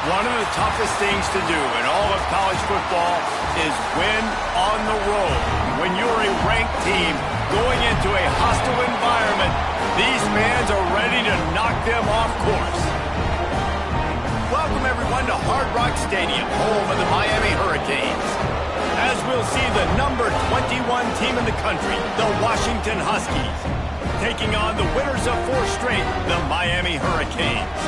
One of the toughest things to do in all of college football is win on the road. When you're a ranked team going into a hostile environment, these fans are ready to knock them off course. Welcome, everyone, to Hard Rock Stadium, home of the Miami Hurricanes. As we'll see the number 21 team in the country, the Washington Huskies, taking on the winners of 4 straight, the Miami Hurricanes.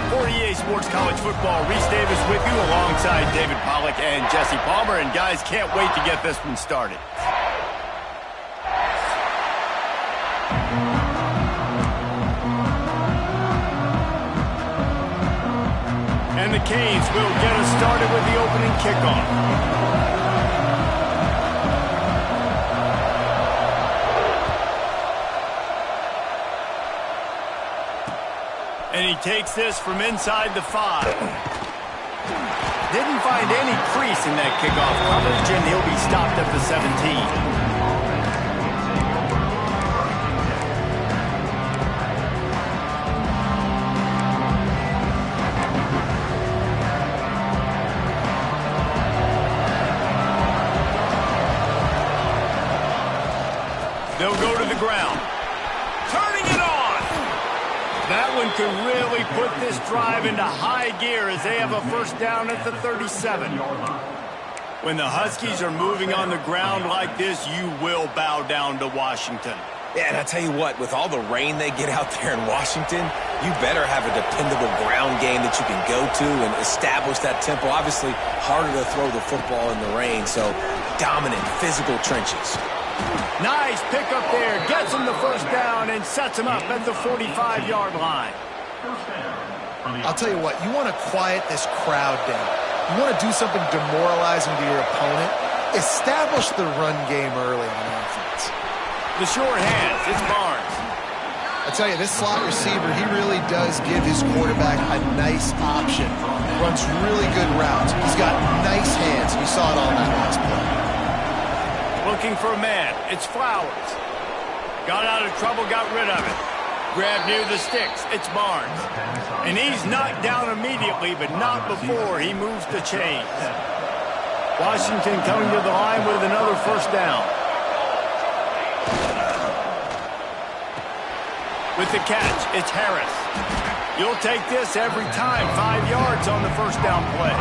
For EA Sports College Football, Reese Davis with you alongside David Pollack and Jesse Palmer. And guys, can't wait to get this one started. And the Canes will get us started with the opening kickoff. And he takes this from inside the 5. Didn't find any crease in that kickoff coverage, and he'll be stopped at the 17. They'll go to the ground. Turning it on! That one could really put this drive into high gear as they have a first down at the 37. When the Huskies are moving on the ground like this, you will bow down to Washington. Yeah, and I tell you what, with all the rain they get out there in Washington, you better have a dependable ground game that you can go to and establish that tempo. Obviously, harder to throw the football in the rain, so dominant, physical trenches. Nice pick up there, gets him the first down and sets him up at the 45-yard line. I'll tell you what, you want to quiet this crowd down. You want to do something demoralizing to your opponent. Establish the run game early on offense. The short hands, it's Barnes. I tell you, this slot receiver, he really does give his quarterback a nice option. Runs really good routes. He's got nice hands. You saw it all in that last play. Looking for a man. It's Flowers. Got out of trouble, got rid of it. Grabbed near the sticks. It's Barnes. And he's knocked down immediately, but not before he moves the chains. Washington coming to the line with another first down. With the catch, it's Harris. You'll take this every time. 5 yards on the first down play.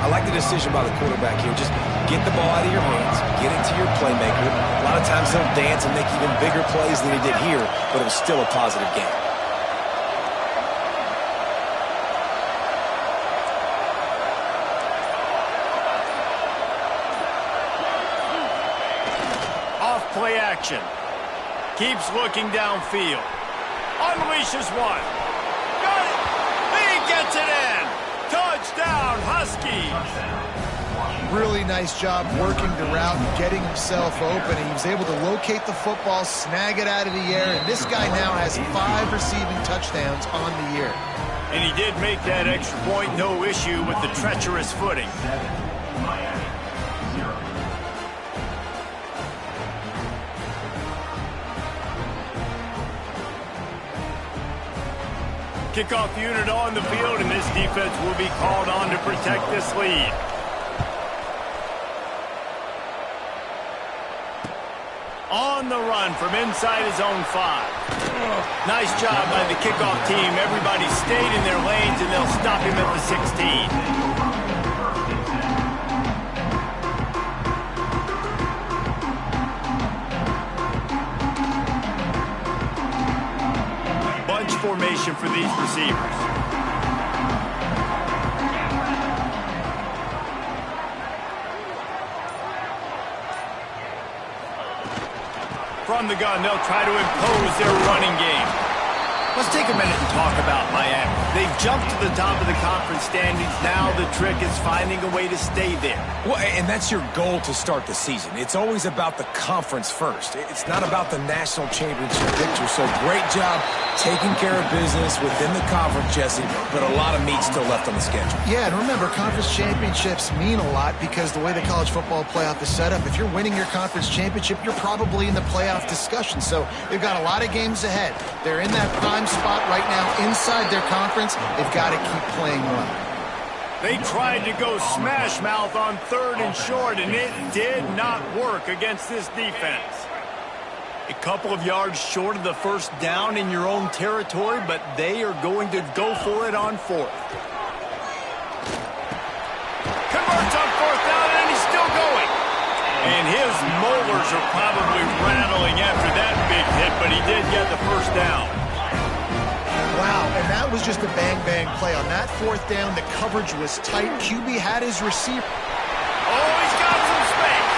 I like the decision by the quarterback here. Just get the ball out of your hands, get it to your playmaker. A lot of times he'll dance and make even bigger plays than he did here, but it was still a positive game. Off play action. Keeps looking downfield. Unleashes one. Got it. He gets it in. Touchdown, Huskies! Really nice job working the route and getting himself open. He was able to locate the football, snag it out of the air, and this guy now has 5 receiving touchdowns on the year. And he did make that extra point, no issue with the treacherous footing. Kickoff unit on the field, and this defense will be called on to protect this lead. On the run from inside his own 5. Nice job by the kickoff team. Everybody stayed in their lanes, and they'll stop him at the 16. Formation for these receivers. From the gun, they'll try to impose their running game. Let's take a minute and talk about Miami. They've jumped to the top of the conference standings. Now the trick is finding a way to stay there. Well, and that's your goal to start the season. It's always about the conference first. It's not about the national championship picture. So great job taking care of business within the conference, Jesse, but a lot of meat still left on the schedule. Yeah, and remember, conference championships mean a lot because the way the college football playoff is set up, if you're winning your conference championship, you're probably in the playoff discussion. So they've got a lot of games ahead. They're in that prime prime spot right now inside their conference. They've got to keep playing well. They tried to go smash mouth on 3rd and short, and it did not work against this defense. A couple of yards short of the first down in your own territory, but they are going to go for it on 4th. Converts on 4th down, and he's still going. And his molars are probably rattling after that big hit, but he did get the first down. Wow, and that was just a bang-bang play. On that 4th down, the coverage was tight. QB had his receiver. Oh, he's got some space.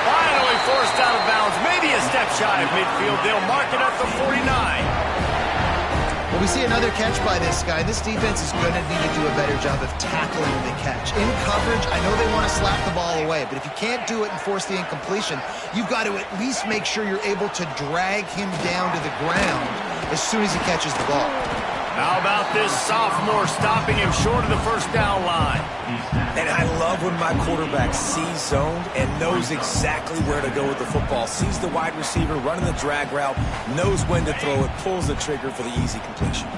Finally forced out of bounds. Maybe a step shy of midfield. They'll mark it up to 49. Well, we see another catch by this guy. This defense is going to need to do a better job of tackling the catch. In coverage, I know they want to slap the ball away, but if you can't do it and force the incompletion, you've got to at least make sure you're able to drag him down to the ground as soon as he catches the ball. How about this sophomore stopping him short of the first down line? And I love when my quarterback sees zoned and knows exactly where to go with the football. Sees the wide receiver running the drag route, knows when to throw it, pulls the trigger for the easy completion.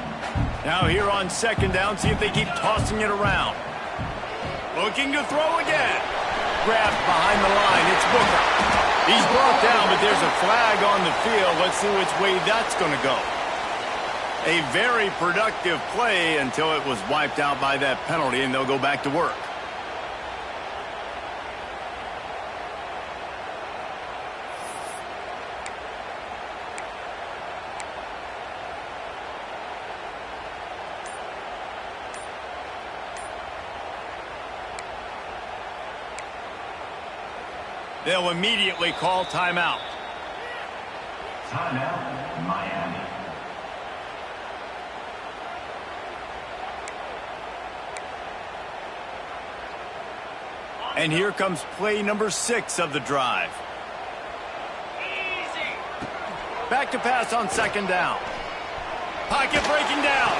Now here on 2nd down, see if they keep tossing it around. Looking to throw again. Grabbed behind the line. It's Booker. He's brought down, but there's a flag on the field. Let's see which way that's going to go. A very productive play until it was wiped out by that penalty, and they'll go back to work. They'll immediately call timeout. Timeout, Miami. And here comes play number 6 of the drive. Back to pass on 2nd down. Pocket breaking down.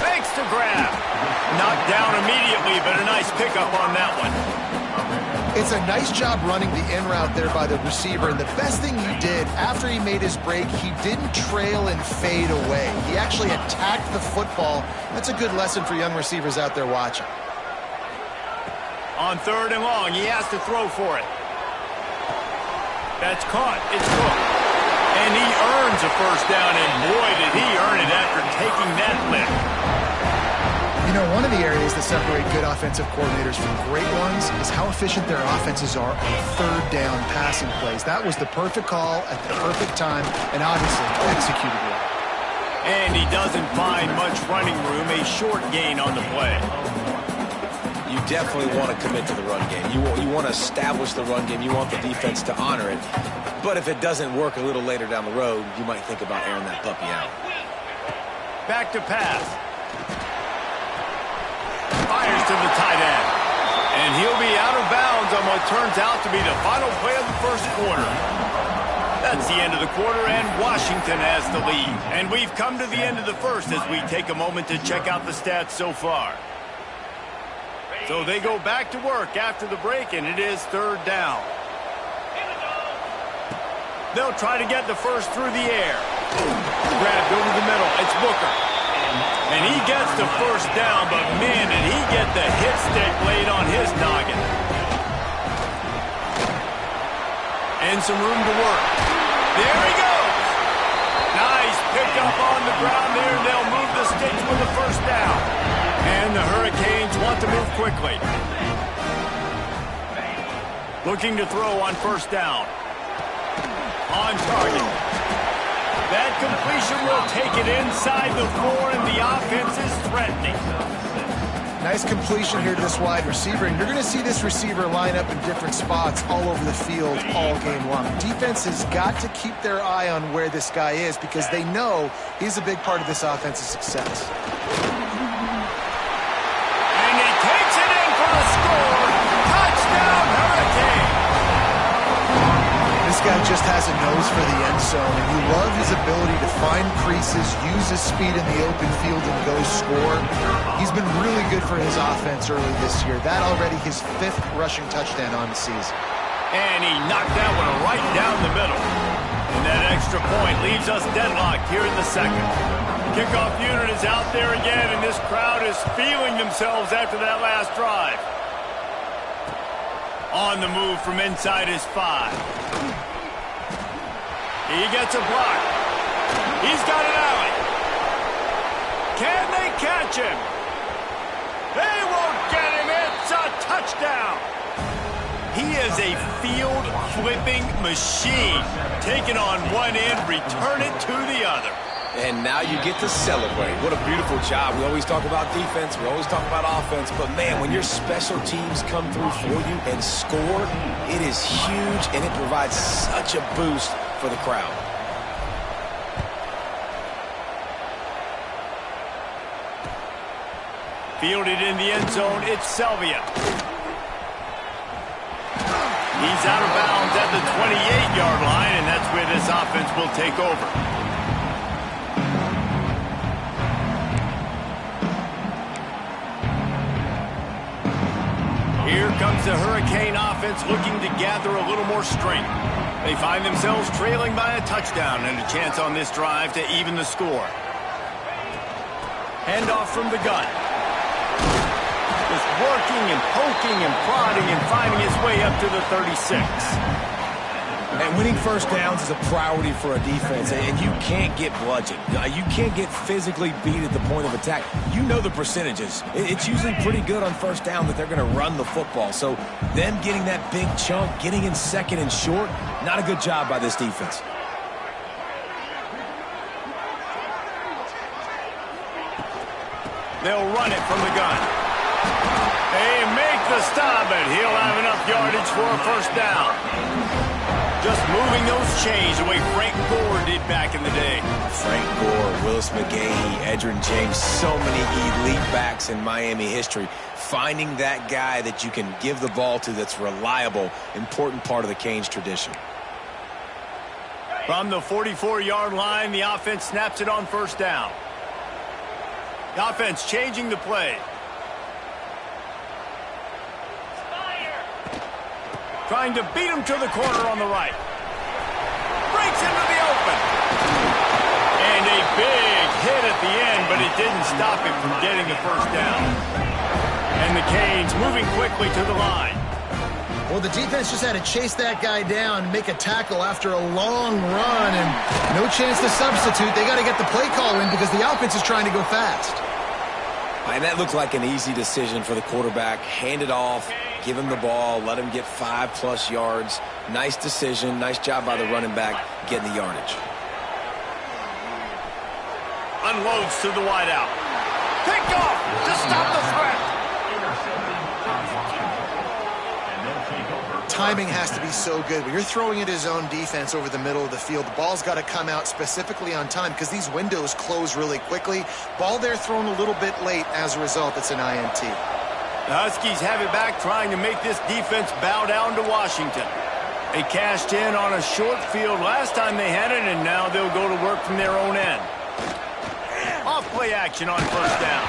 Fakes to grab. Knocked down immediately, but a nice pickup on that one. It's a nice job running the in route there by the receiver, and the best thing he did after he made his break, he didn't trail and fade away. He actually attacked the football. That's a good lesson for young receivers out there watching. On 3rd and long, he has to throw for it. That's caught. It's Cook. And he earns a first down, and boy, did he earn it after taking that lift. You know, one of the areas that separate good offensive coordinators from great ones is how efficient their offenses are on 3rd down passing plays. That was the perfect call at the perfect time, and obviously executed well. And he doesn't find much running room, a short gain on the play. You definitely want to commit to the run game. You want to establish the run game. You want the defense to honor it. But if it doesn't work a little later down the road, you might think about airing that puppy out. Back to pass. Fires to the tight end. And he'll be out of bounds on what turns out to be the final play of the first quarter. That's the end of the quarter, and Washington has the lead. And we've come to the end of the first as we take a moment to check out the stats so far. So they go back to work after the break, and it is 3rd down. They'll try to get the first through the air. Grabbed over the middle. It's Booker. And he gets the first down, but man, did he get the hit stick laid on his noggin. And some room to work. There he goes. Nice pickup on the ground there. They'll move the sticks with the first down. And the Hurricanes want to move quickly. Looking to throw on 1st down. On target. That completion will take it inside the 4, and the offense is threatening. Nice completion here to this wide receiver, and you're going to see this receiver line up in different spots all over the field all game long. Defense has got to keep their eye on where this guy is because they know he's a big part of this offense's success. And he takes it in for the score. Touchdown, Hurricane! This guy just has a nose for the end zone, and you love his ability to find creases, use his speed in the open field, and go score. He's been really good for his offense early this year. That already his 5th rushing touchdown on the season. And he knocked that one right down the middle. And that extra point leaves us deadlocked here in the 2nd. Kickoff unit is out there again, and this crowd is feeling themselves after that last drive. On the move from inside his 5. He gets a block. He's got an alley. Can they catch him? They won't get him. It's a touchdown. He is a field-flipping machine. Take it on one end, return it to the other. And now you get to celebrate. What a beautiful job. We always talk about defense. We always talk about offense. But, man, when your special teams come through for you and score, it is huge, and it provides such a boost for the crowd. Fielded in the end zone, it's Selvia. He's out of bounds at the 28-yard line, and that's where this offense will take over. Here comes the Hurricane offense looking to gather a little more strength. They find themselves trailing by a touchdown and a chance on this drive to even the score. Handoff from the gun. Just working and poking and prodding and finding his way up to the 36. And winning first downs is a priority for a defense, and you can't get bludgeoned. You can't get physically beat at the point of attack. You know the percentages. It's usually pretty good on first down that they're going to run the football. So them getting that big chunk, getting in second and short, not a good job by this defense. They'll run it from the gun. They make the stop, and he'll have enough yardage for a first down. Just moving those chains the way Frank Gore did back in the day. Frank Gore, Willis McGahee, Edgerrin James, so many elite backs in Miami history. Finding that guy that you can give the ball to that's reliable, important part of the Canes tradition. From the 44-yard line, the offense snaps it on first down. The offense changing the play. Trying to beat him to the corner on the right. Breaks into the open. And a big hit at the end, but it didn't stop him from getting the first down. And the Canes moving quickly to the line. Well, the defense just had to chase that guy down, make a tackle after a long run, and no chance to substitute. They got to get the play call in because the offense is trying to go fast. And that looked like an easy decision for the quarterback. Hand it off, give him the ball, let him get 5+ yards. Nice decision. Nice job by the running back getting the yardage. Unloads to the wideout. Picked off to stop the threat. Timing has to be so good. When you're throwing at his own defense over the middle of the field, the ball's got to come out specifically on time because these windows close really quickly. Ball there thrown a little bit late. As a result, it's an INT. The Huskies have it back, trying to make this defense bow down to Washington. They cashed in on a short field last time they had it, and now they'll go to work from their own end. Off play action on first down.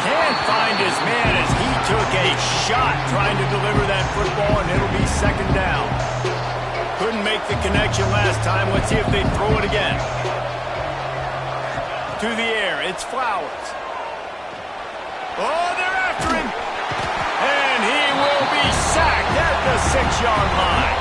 Can't find his man as he took a shot trying to deliver that football, and it'll be second down. Couldn't make the connection last time. Let's see if they throw it again. To the air, it's Flowers. Oh, they're after him. And he will be sacked at the 6-yard line.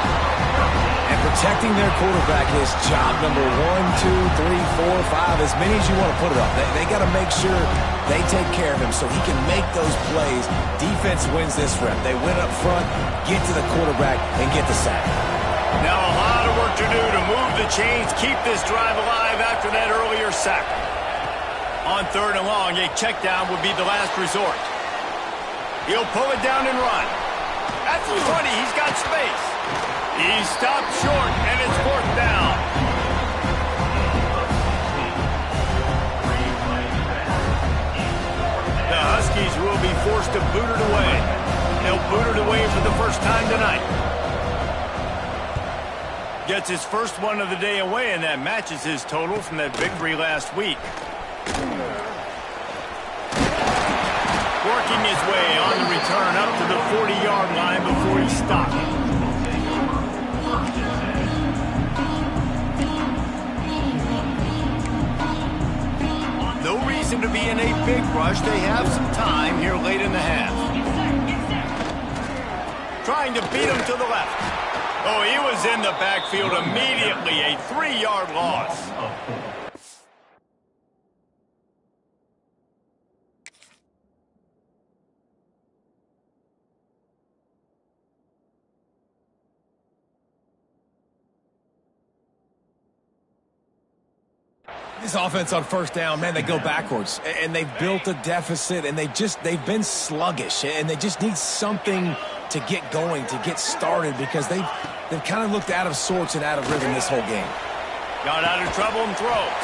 And protecting their quarterback is job number 1, 2, 3, 4, 5, as many as you want to put it up. They got to make sure they take care of him so he can make those plays. Defense wins this rep. They win up front, get to the quarterback, and get the sack. Now a lot of work to do to move the chains, keep this drive alive after that earlier sack. On third and long, a check down would be the last resort. He'll pull it down and run. That's funny, he's got space. He stopped short, and it's fourth down. The Huskies will be forced to boot it away. They'll boot it away for the first time tonight. Gets his first one of the day away, and that matches his total from that victory last week. Working his way on the return up to the 40-yard line before he stopped. No reason to be in a big rush. They have some time here late in the half. Trying to beat him to the left. Oh, he was in the backfield immediately. A 3-yard loss. This offense on first down, man, they go backwards. And they've built a deficit, and they've been sluggish. And they just need something to get going, to get started, because they've kind of looked out of sorts and out of rhythm this whole game. Got out of trouble and throws.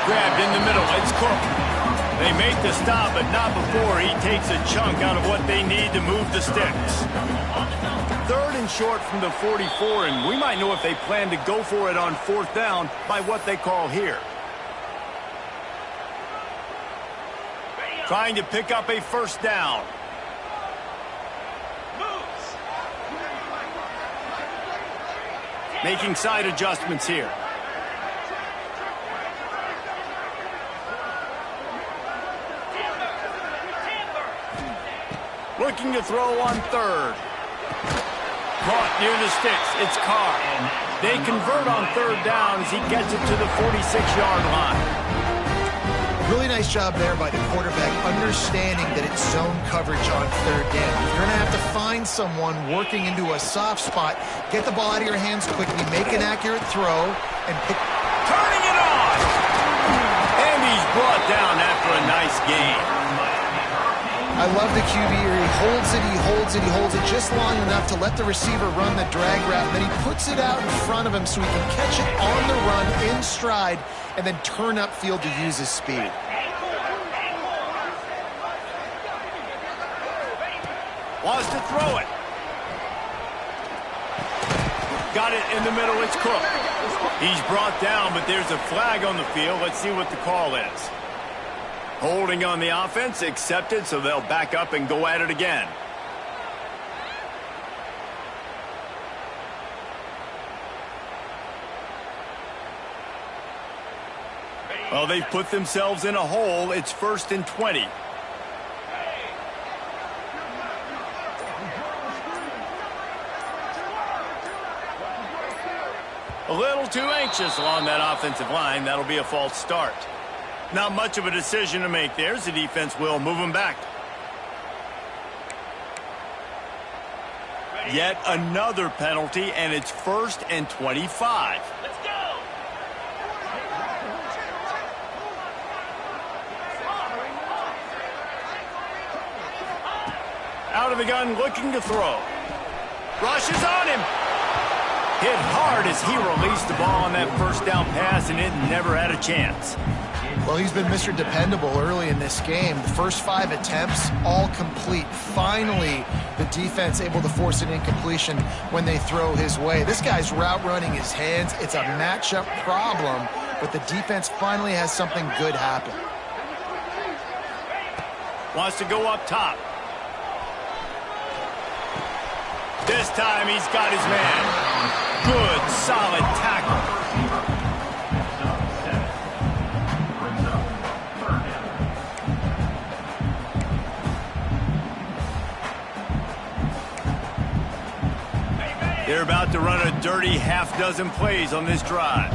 Grabbed in the middle. It's Cook. They make the stop, but not before he takes a chunk out of what they need to move the sticks. 3rd and short from the 44, and we might know if they plan to go for it on 4th down by what they call here. Trying to pick up a 1st down. Making side adjustments here. Looking to throw on 3rd. Caught near the sticks. It's Carr. They convert on 3rd down as he gets it to the 46-yard line. Really nice job there by the quarterback, understanding that it's zone coverage on 3rd down. You're going to have to find someone working into a soft spot, get the ball out of your hands quickly, make an accurate throw, and pick. Turning it on! And he's brought down after a nice gain. I love the QB here. He holds it, he holds it, he holds it just long enough to let the receiver run the drag route, and then he puts it out in front of him so he can catch it on the run in stride and then turn upfield to use his speed. Wants to throw it. Got it in the middle. It's Cook. He's brought down, but there's a flag on the field. Let's see what the call is. Holding on the offense, accepted, so they'll back up and go at it again. Well, they've put themselves in a hole. It's 1st and 20. A little too anxious along that offensive line. That'll be a false start. Not much of a decision to make there, as the defense will move them back. Yet another penalty, and it's 1st and 25. Let's go! Out of the gun, looking to throw. Rushes on him. Hit hard as he released the ball on that 1st down pass, and it never had a chance. Well, he's been Mr. Dependable early in this game. The first 5 attempts, all complete. Finally, the defense able to force an incompletion when they throw his way. This guy's route running his hands. It's a matchup problem, but the defense finally has something good happen. Wants to go up top. This time he's got his man. Good, solid tackle. They're about to run a dirty half-dozen plays on this drive.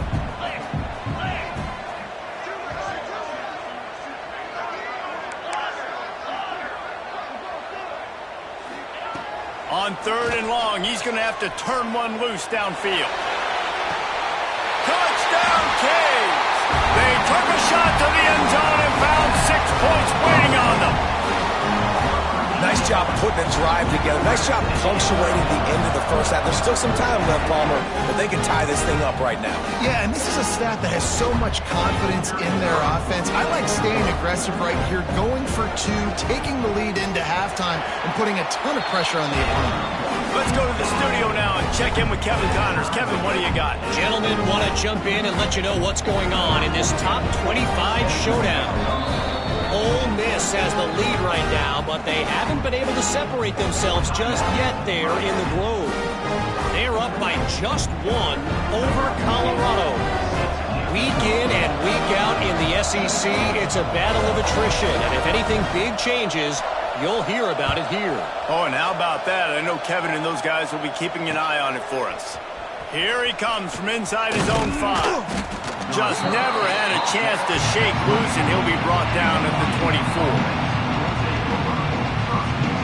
On 3rd and long, he's going to have to turn one loose downfield. Touchdown, Caves! They took a shot to the end zone and found 6 points waiting on them. Nice job putting a drive together. Nice job punctuating the end of the first half. There's still some time left, Palmer, but they can tie this thing up right now. Yeah, and this is a staff that has so much confidence in their offense. I like staying aggressive right here, going for 2, taking the lead into halftime, and putting a ton of pressure on the opponent. Let's go to the studio now and check in with Kevin Connors. Kevin, what do you got? Gentlemen, want to jump in and let you know what's going on in this top 25 showdown. Ole Miss has the lead right now, but they haven't been able to separate themselves just yet there in the Globe. They're up by just 1 over Colorado. Week in and week out in the SEC, it's a battle of attrition. And if anything big changes, you'll hear about it here. Oh, and how about that? I know Kevin and those guys will be keeping an eye on it for us. Here he comes from inside his own 5. Just never had a chance to shake loose, and he'll be brought down at the 24.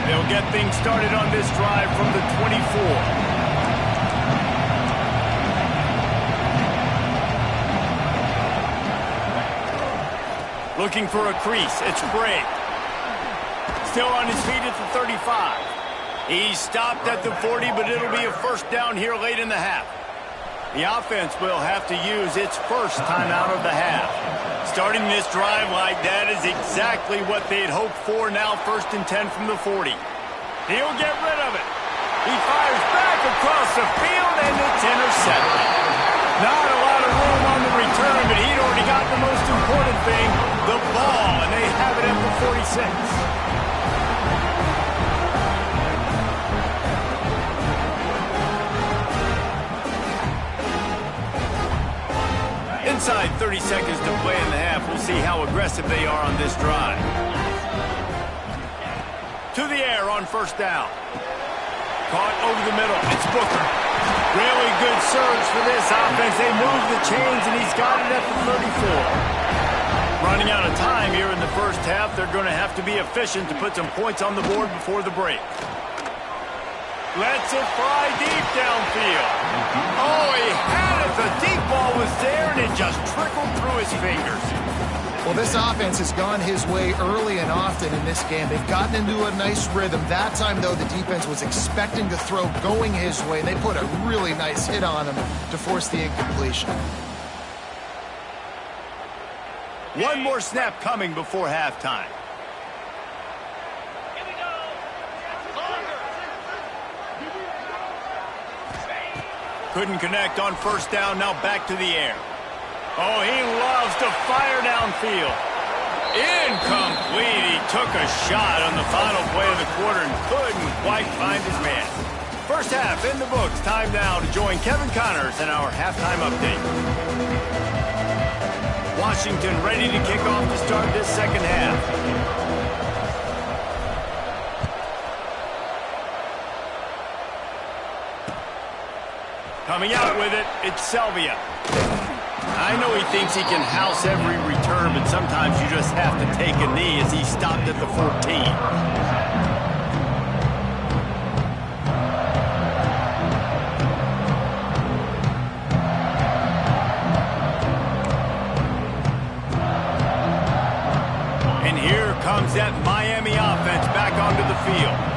They'll get things started on this drive from the 24. Looking for a crease. It's Bray. Still on his feet at the 35. He's stopped at the 40, but it'll be a first down here late in the half. The offense will have to use its first timeout of the half. Starting this drive like that is exactly what they'd hoped for. Now 1st and 10 from the 40. He'll get rid of it. He fires back across the field, and it's intercepted. Not a lot of room on the return, but he'd already got the most important thing, the ball, and they have it at the 46. Inside 30 seconds to play in the half. We'll see how aggressive they are on this drive. To the air on 1st down. Caught over the middle. It's Booker. Really good surge for this offense. They move the chains, and he's got it at the 34. Running out of time here in the first half. They're going to have to be efficient to put some points on the board before the break. Lets it fly deep downfield. Oh, he had it. The deep ball was there, and it just trickled through his fingers. Well, this offense has gone his way early and often in this game. They've gotten into a nice rhythm. That time, though, the defense was expecting to throw going his way. They put a really nice hit on him to force the incompletion. One more snap coming before halftime. Couldn't connect on 1st down. Now back to the air. Oh, he loves to fire downfield. Incomplete. He took a shot on the final play of the quarter and couldn't quite find his man. First half in the books. Time now to join Kevin Connors in our halftime update. Washington ready to kick off to start this second half. Coming out with it, it's Selvia. I know he thinks he can house every return, but sometimes you just have to take a knee as he stopped at the 14. And here comes that Miami offense back onto the field.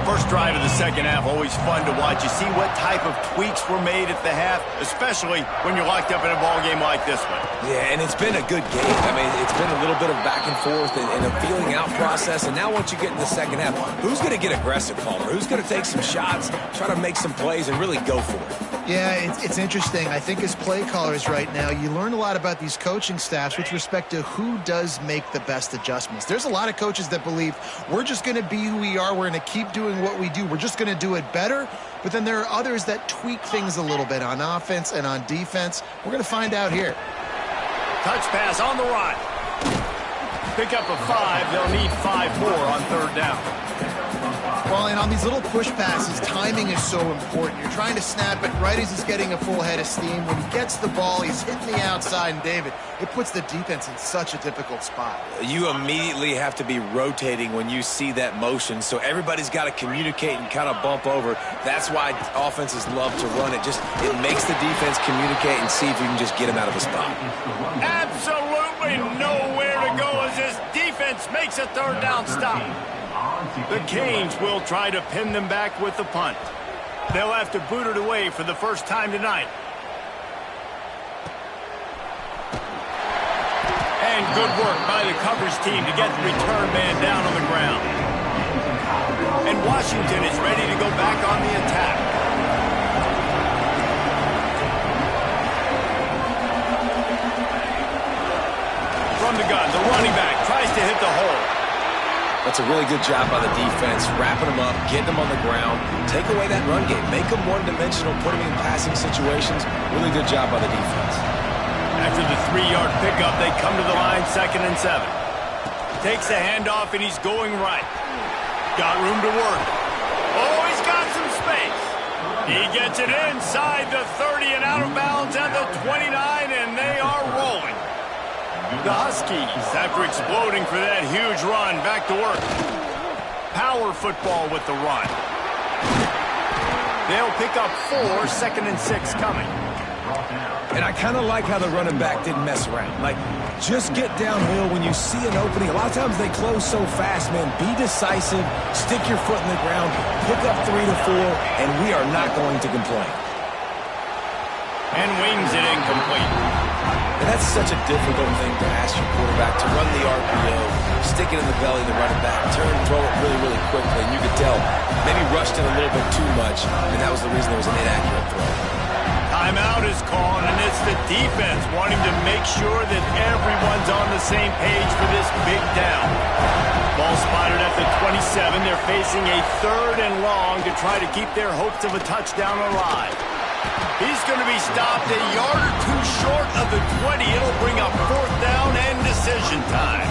First drive of the second half, always fun to watch. You see what type of tweaks were made at the half, especially when you're locked up in a ball game like this one. Yeah, and it's been a good game. I mean, it's been a little bit of back and forth and a feeling out process. And now once you get in the second half, who's going to get aggressive, Palmer? Who's going to take some shots, try to make some plays, and really go for it? Yeah, it's interesting. I think as play callers right now, you learn a lot about these coaching staffs with respect to who does make the best adjustments. There's a lot of coaches that believe we're just going to be who we are. We're going to keep doing what we do. We're just going to do it better. But then there are others that tweak things a little bit on offense and on defense. We're going to find out here. Touch pass on the right. Pick up a 5. They'll need 5 more on 3rd down. Well, and on these little push passes, timing is so important. You're trying to snap it right as he's getting a full head of steam. When he gets the ball, he's hitting the outside, and David, it puts the defense in such a difficult spot. You immediately have to be rotating when you see that motion, so everybody's got to communicate and kind of bump over. That's why offenses love to run it. It makes the defense communicate and see if you can just get him out of a spot. Absolutely nowhere to go as this defense makes a 3rd down stop. The Canes will try to pin them back with the punt. They'll have to boot it away for the first time tonight. And good work by the coverage team to get the return man down on the ground. And Washington is ready to go back on the attack. From the gun, the running back tries to hit the hole. That's a really good job by the defense, wrapping them up, getting them on the ground, take away that run game, make them one-dimensional, put them in passing situations. Really good job by the defense. After the 3-yard pickup, they come to the line 2nd and 7. Takes the handoff, and he's going right. Got room to work. Oh, he's got some space. He gets it inside the 30 and out of bounds at the 29, and they are rolling. The Huskies, after exploding for that huge run, back to work. Power football with the run. They'll pick up 4, 2nd and 6 coming. And I kind of like how the running back didn't mess around. Like, just get downhill when you see an opening. A lot of times they close so fast, man. Be decisive, stick your foot in the ground, pick up 3 to 4, and we are not going to complain. And wings it incomplete. And that's such a difficult thing to ask your quarterback, to run the RPO, stick it in the belly of the running back, turn and throw it really, really quickly. And you could tell maybe rushed it a little bit too much, and that was the reason there was an inaccurate throw. Timeout is called, and it's the defense wanting to make sure that everyone's on the same page for this big down. Ball spotted at the 27. They're facing a 3rd and long to try to keep their hopes of a touchdown alive. He's going to be stopped a yard or 2 short of the 20. It'll bring up 4th down and decision time.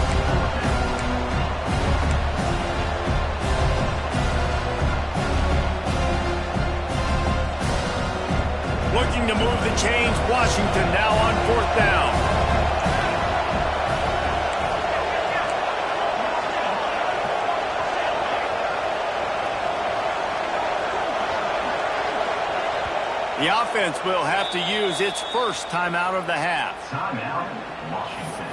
Looking to move the chains. Washington now on 4th down. The offense will have to use its first timeout of the half. Timeout, Washington.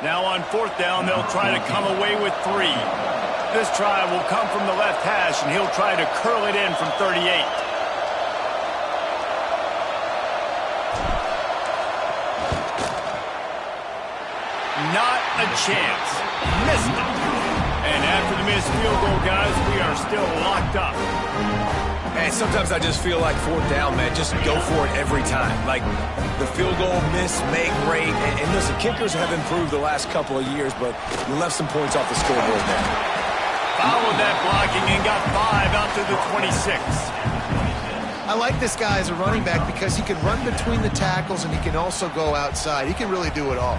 Now on 4th down, they'll try to come away with 3. This try will come from the left hash, and he'll try to curl it in from 38. Not a chance. Missed it. And after the missed field goal, guys, we are still locked up. And sometimes I just feel like 4th down, man, just go for it every time. Like, the field goal miss, make rate. And listen, kickers have improved the last couple of years, but you left some points off the scoreboard there. Followed that blocking and got 5 out to the 26. I like this guy as a running back because he can run between the tackles and he can also go outside. He can really do it all.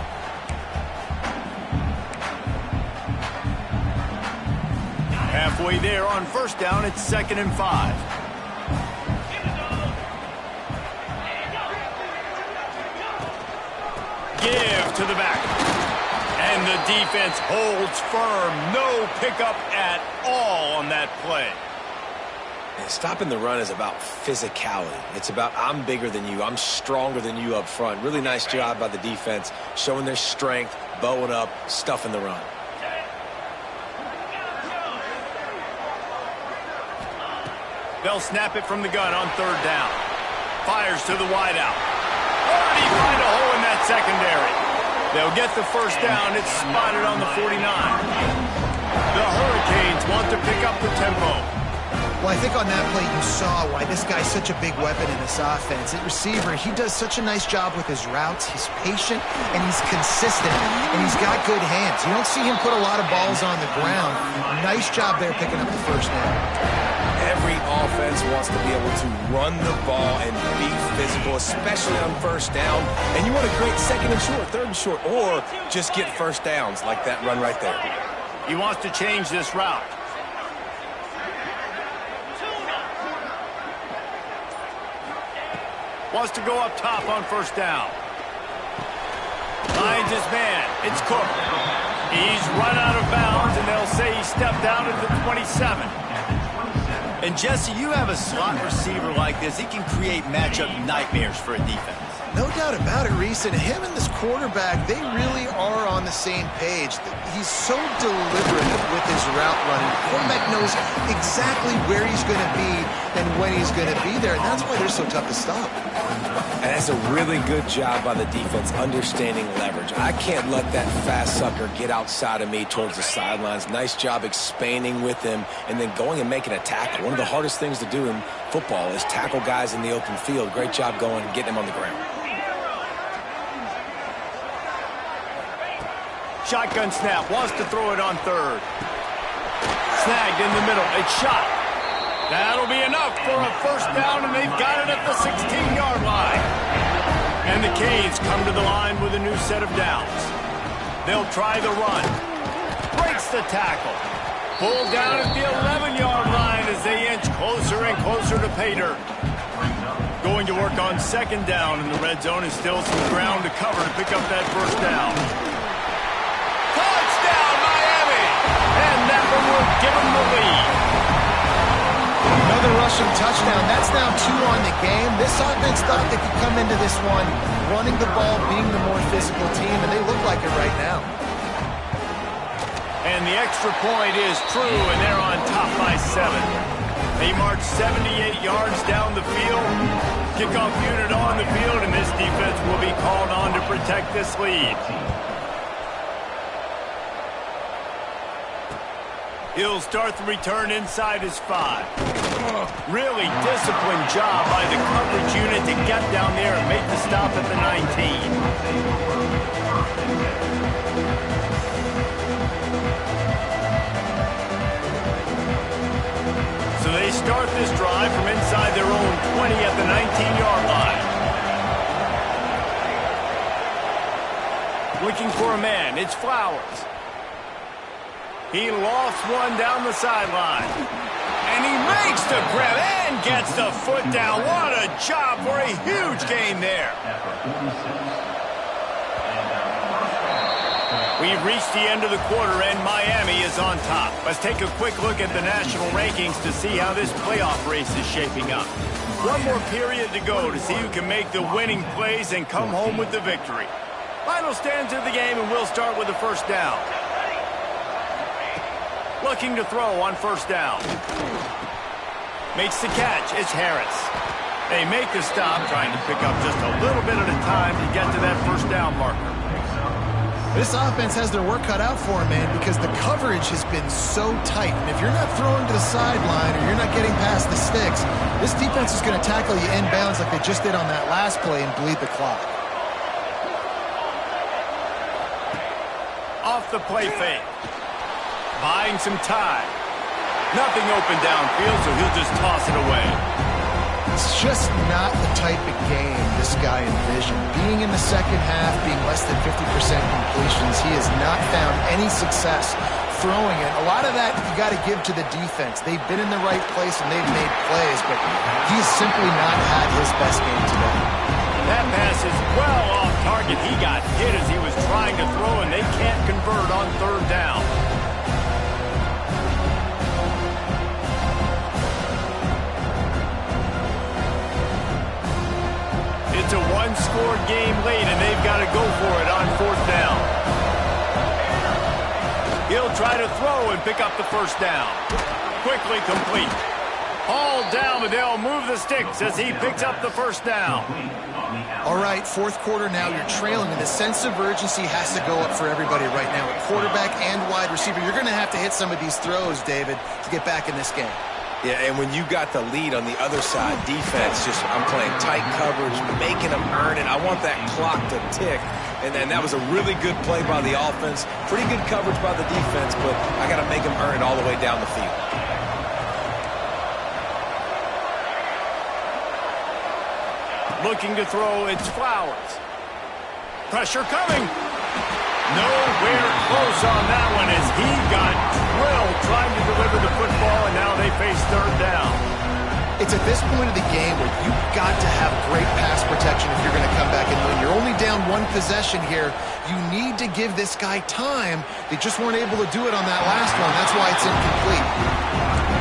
Halfway there on 1st down, it's 2nd and 5. Give to the back. And the defense holds firm. No pickup at all on that play. And stopping the run is about physicality. It's about I'm bigger than you. I'm stronger than you up front. Really nice job by the defense, showing their strength, bowing up, stuffing the run. They'll snap it from the gun on 3rd down. Fires to the wideout. Already find a hole in that secondary. They'll get the 1st down. It's spotted on the 49. The Hurricanes want to pick up the tempo. Well, I think on that play you saw why this guy's such a big weapon in this offense. At receiver, he does such a nice job with his routes. He's patient, and he's consistent, and he's got good hands. You don't see him put a lot of balls on the ground. Nice job there picking up the 1st down. Every offense wants to be able to run the ball and be physical, especially on 1st down. And you want a great 2nd and short, 3rd and short, or just get 1st downs like that run right there. He wants to change this route. Wants to go up top on 1st down. Finds his man. It's Cook. He's run out of bounds, and they'll say he stepped out at the 27. And, Jesse, you have a slot receiver like this. He can create matchup nightmares for a defense. No doubt about it, Reese. And him and this quarterback, they really are on the same page. He's so deliberate with his route running. The quarterback knows exactly where he's going to be and when he's going to be there. And that's why they're so tough to stop. And that's a really good job by the defense, understanding leverage. I can't let that fast sucker get outside of me towards the sidelines. Nice job expanding with him and then going and making a tackle. One of the hardest things to do in football is tackle guys in the open field. Great job going and getting them on the ground. Shotgun snap, wants to throw it on 3rd. snagged in the middle. It's shot. That'll be enough for a first down, and they've got it at the 16-yard line. And the Canes come to the line with a new set of downs. They'll try the run. Breaks the tackle. Pulled down at the 11-yard line as they inch closer and closer to pay dirt. Going to work on second down in the red zone, and still some ground to cover to pick up that first down. Touchdown, Miami! And that one will give them the lead. Another rushing touchdown. That's now 2 on the game. This offense thought they could come into this one running the ball, being the more physical team, and they look like it right now. And the extra point is true, and they're on top by 7. They march 78 yards down the field. Kickoff unit on the field, and this defense will be called on to protect this lead. He'll start the return inside his 5. Really disciplined job by the coverage unit to get down there and make the stop at the 19. So they start this drive from inside their own 20 at the 19-yard line. Looking for a man. It's Flowers. He lofts one down the sideline. And he makes the grab and gets the foot down. What a job for a huge gain there. We've reached the end of the quarter, and Miami is on top. Let's take a quick look at the national rankings to see how this playoff race is shaping up. One more period to go to see who can make the winning plays and come home with the victory. Final stands of the game, and we'll start with the first down. Looking to throw on first down. Makes the catch. It's Harris. They make the stop, trying to pick up just a little bit at a time to get to that first down marker. This offense has their work cut out for them, man, because the coverage has been so tight. And if you're not throwing to the sideline or you're not getting past the sticks, this defense is going to tackle you inbounds like they just did on that last play and bleed the clock. Off the play fake. Buying some time. Nothing open downfield, so he'll just toss it away. It's just not the type of game this guy envisioned. Being in the second half, being less than 50% completions, he has not found any success throwing it. A lot of that you got to give to the defense. They've been in the right place and they've made plays, but he's simply not had his best game today. That pass is well off target. He got hit as he was trying to throw, and they can't convert on third down. It's a one-score game late, and they've got to go for it on fourth down. He'll try to throw and pick up the first down. Quickly complete. Hauled down, but they'll move the sticks as he picks up the first down. All right, fourth quarter now, you're trailing, and the sense of urgency has to go up for everybody right now. At quarterback and wide receiver, you're going to have to hit some of these throws, David, to get back in this game. Yeah, and when you got the lead on the other side, defense, I'm playing tight coverage, making them earn it. I want that clock to tick. And then that was a really good play by the offense. Pretty good coverage by the defense, but I got to make them earn it all the way down the field. Looking to throw, it's Flowers. Pressure coming. Nowhere close on that one as he got drilled trying to deliver the football, and now they face third down. It's at this point of the game where you've got to have great pass protection if you're going to come back and win. You're only down one possession here. You need to give this guy time. They just weren't able to do it on that last one. That's why it's incomplete.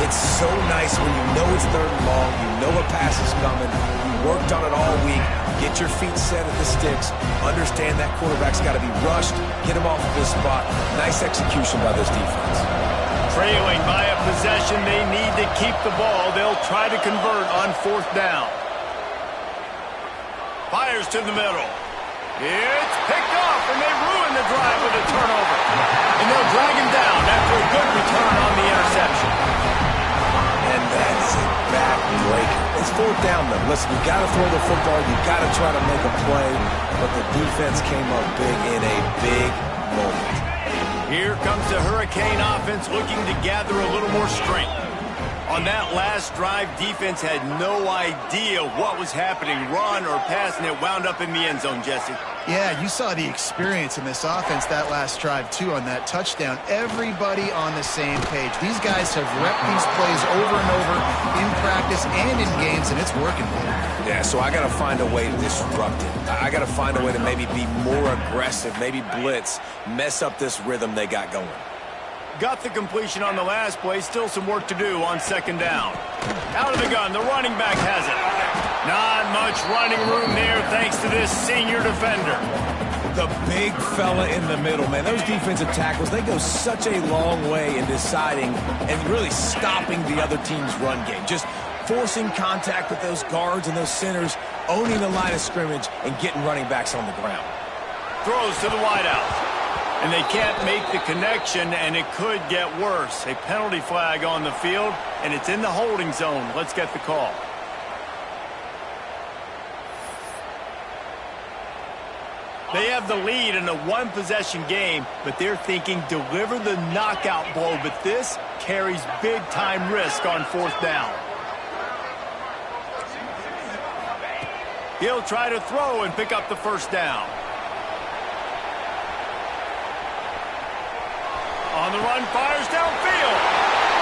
It's so nice when you know it's third and long, you know a pass is coming, you worked on it all week, get your feet set at the sticks, understand that quarterback's got to be rushed, get him off of this spot. Nice execution by this defense. Trailing by a possession, they need to keep the ball. They'll try to convert on fourth down. Fires to the middle. It's picked off, and they ruin the drive with a turnover. And they'll drag him down after a good return on the interception. And that's a back-breaker. It's fourth down, though. Listen, you got to throw the football. You got to try to make a play. But the defense came up big in a big moment. Here comes the Hurricane offense looking to gather a little more strength. On that last drive, defense had no idea what was happening, run or pass, and it wound up in the end zone, Jesse. Yeah, you saw the experience in this offense that last drive, too, on that touchdown. Everybody on the same page. These guys have repped these plays over and over in practice and in games, and it's working for them. Yeah, so I got to find a way to disrupt it. I got to find a way to maybe be more aggressive, maybe blitz, mess up this rhythm they got going. Got the completion on the last play. Still some work to do on second down. Out of the gun, the running back has it. Not much running room there thanks to this senior defender. The big fella in the middle, man. Those defensive tackles, they go such a long way in deciding and really stopping the other team's run game. Just forcing contact with those guards and those centers, owning the line of scrimmage, and getting running backs on the ground. Throws to the wideout. And they can't make the connection, and it could get worse. A penalty flag on the field, and it's in the holding zone. Let's get the call. They have the lead in a one-possession game, but they're thinking deliver the knockout blow, but this carries big-time risk on fourth down. He'll try to throw and pick up the first down. On the run, fires downfield.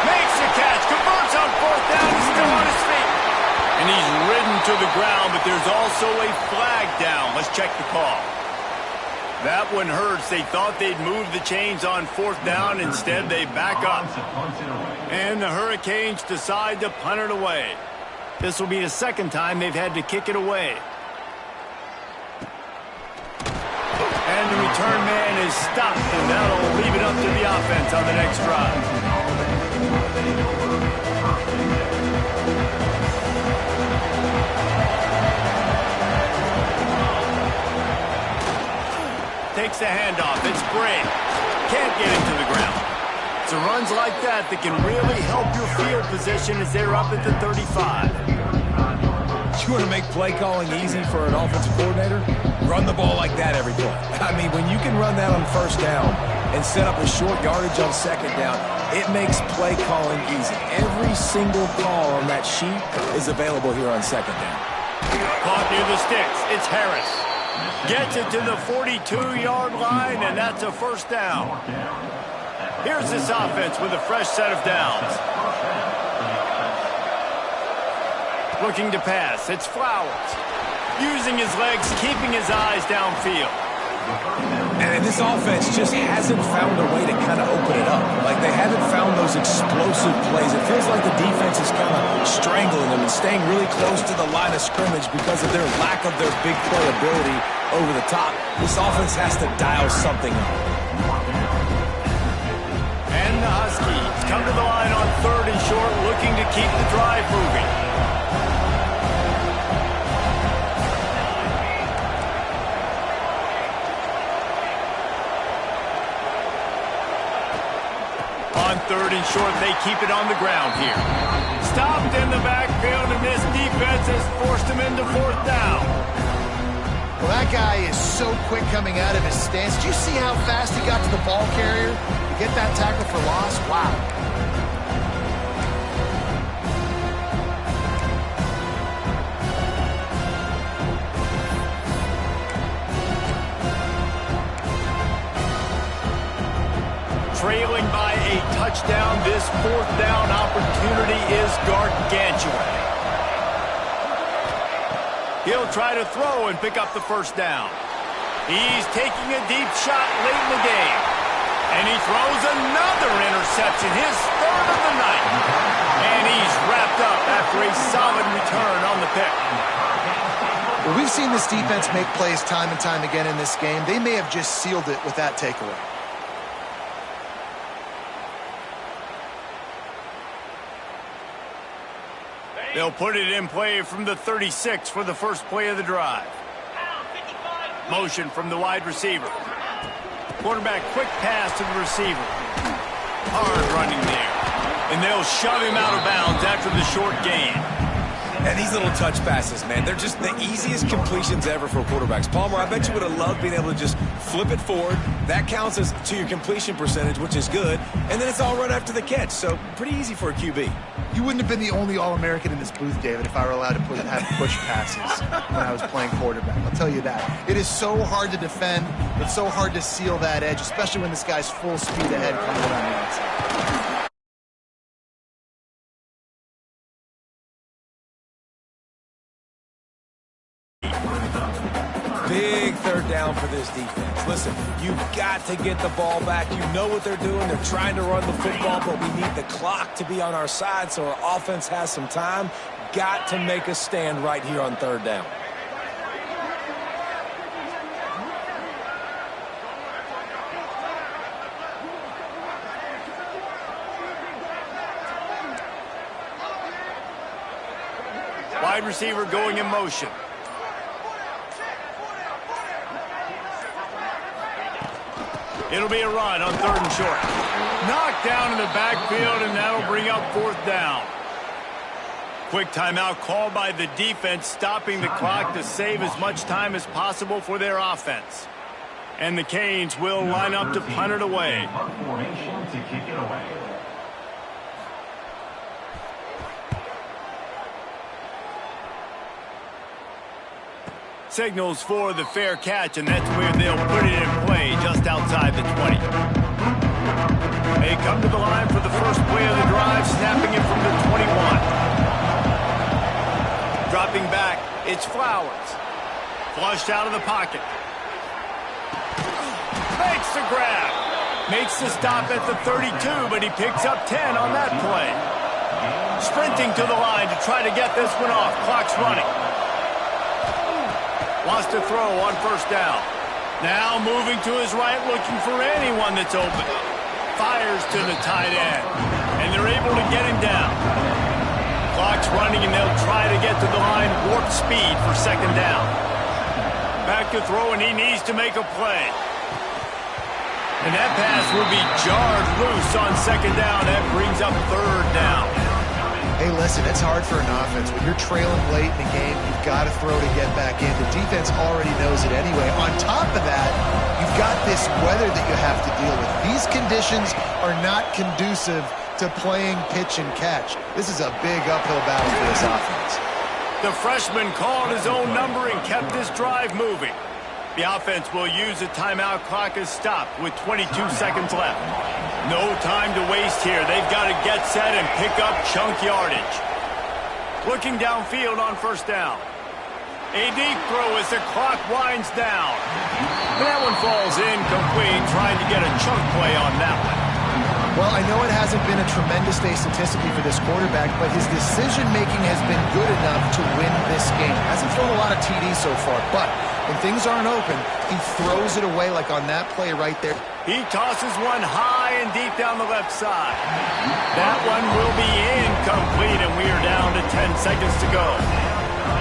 Makes the catch, converts on fourth down. He's still on his feet. And he's ridden to the ground, but there's also a flag down. Let's check the call. That one hurts. They thought they'd move the chains on fourth down. Instead, they back up. And the Hurricanes decide to punt it away. This will be the second time they've had to kick it away. And the return man is stopped, and that'll leave it up to the offense on the next drive. Takes the handoff. It's Bray. Can't get into the ground. So runs like that can really help your field position as they're up at the 35. You want to make play calling easy for an offensive coordinator? Run the ball like that every play. I mean, when you can run that on first down and set up a short yardage on second down, it makes play calling easy. Every single call on that sheet is available here on second down. Caught near the sticks. It's Harris. Gets it to the 42-yard line, and that's a first down. Here's this offense with a fresh set of downs. Looking to pass. It's Flowers. Using his legs, keeping his eyes downfield. And this offense just hasn't found a way to kind of open it up. Like, they haven't found those explosive plays. It feels like the defense is kind of strangling them and staying really close to the line of scrimmage because of their lack of their big play ability over the top. This offense has to dial something up. And the Huskies come to the line on third and short, looking to keep the drive moving. On third and short, they keep it on the ground here. Stopped in the backfield, and this defense has forced him into fourth down. Well, that guy is so quick coming out of his stance. Did you see how fast he got to the ball carrier to get that tackle for loss? Wow. Trailing by a touchdown, this fourth down opportunity is gargantuan. He'll try to throw and pick up the first down. He's taking a deep shot late in the game. And he throws another interception, his third of the night. And he's wrapped up after a solid return on the pick. Well, we've seen this defense make plays time and time again in this game. They may have just sealed it with that takeaway. They'll put it in play from the 36 for the first play of the drive. Motion from the wide receiver. Quarterback quick pass to the receiver. Hard running there. And they'll shove him out of bounds after the short gain. And these little touch passes, man, they're just the easiest completions ever for quarterbacks. Palmer, I bet you would have loved being able to just flip it forward. That counts as to your completion percentage, which is good. And then it's all run after the catch, so pretty easy for a QB. You wouldn't have been the only All-American in this booth, David, if I were allowed to have push passes when I was playing quarterback. I'll tell you that. It is so hard to defend. It's so hard to seal that edge, especially when this guy's full speed ahead coming on the outside. Big third down for this defense. Listen, you've got to get the ball back. You know what they're doing. They're trying to run the football, but we need the clock to be on our side so our offense has some time. Got to make a stand right here on third down. Wide receiver going in motion. It'll be a run on third and short. Knocked down in the backfield, and that'll bring up fourth down. Quick timeout called by the defense, stopping the clock to save as much time as possible for their offense. And the Canes will line up to punt it away. Formation to kick it away. Signals for the fair catch, and that's where they'll put it in play, just outside the 20. They come to the line for the first play of the drive, snapping it from the 21. Dropping back, it's Flowers. Flushed out of the pocket. Makes the grab. Makes the stop at the 32, but he picks up 10 on that play. Sprinting to the line to try to get this one off. Clock's running. Wants to throw on first down. Now moving to his right, looking for anyone that's open. Fires to the tight end. And they're able to get him down. Clock's running, and they'll try to get to the line, warp speed for second down. Back to throw, and he needs to make a play. And that pass will be jarred loose on second down. That brings up third down. Hey, listen, it's hard for an offense. When you're trailing late in the game, you've got to throw to get back in. The defense already knows it anyway. On top of that, you've got this weather that you have to deal with. These conditions are not conducive to playing pitch and catch. This is a big uphill battle for this offense. The freshman called his own number and kept this drive moving. The offense will use a timeout. Clock is stopped with 22 seconds left. No time to waste here. They've got to get set and pick up chunk yardage. Looking downfield on first down. A deep throw as the clock winds down. That one falls incomplete, trying to get a chunk play on that one. Well, I know it hasn't been a tremendous day statistically for this quarterback, but his decision-making has been good enough to win this game. Hasn't thrown a lot of TDs so far, but when things aren't open, he throws it away like on that play right there. He tosses one high and deep down the left side. That one will be incomplete, and we are down to 10 seconds to go.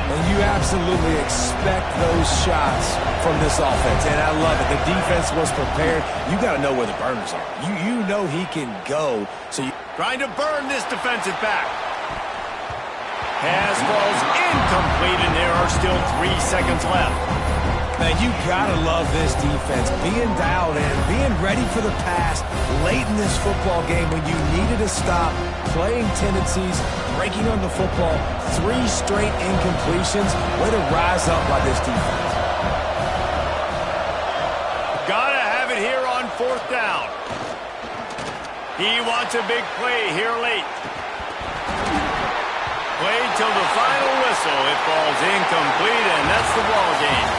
And you absolutely expect those shots from this offense, and I love it. The defense was prepared. You got to know where the burners are. You know he can go. So trying to burn this defensive back. Pass falls incomplete, and there are still 3 seconds left. Man, you gotta love this defense, being dialed in, being ready for the pass late in this football game when you needed to stop, playing tendencies, breaking on the football, 3 straight incompletions. Way to rise up by this defense. Gotta have it here on fourth down. He wants a big play here late. Played till the final whistle. It falls incomplete, and that's the ball game.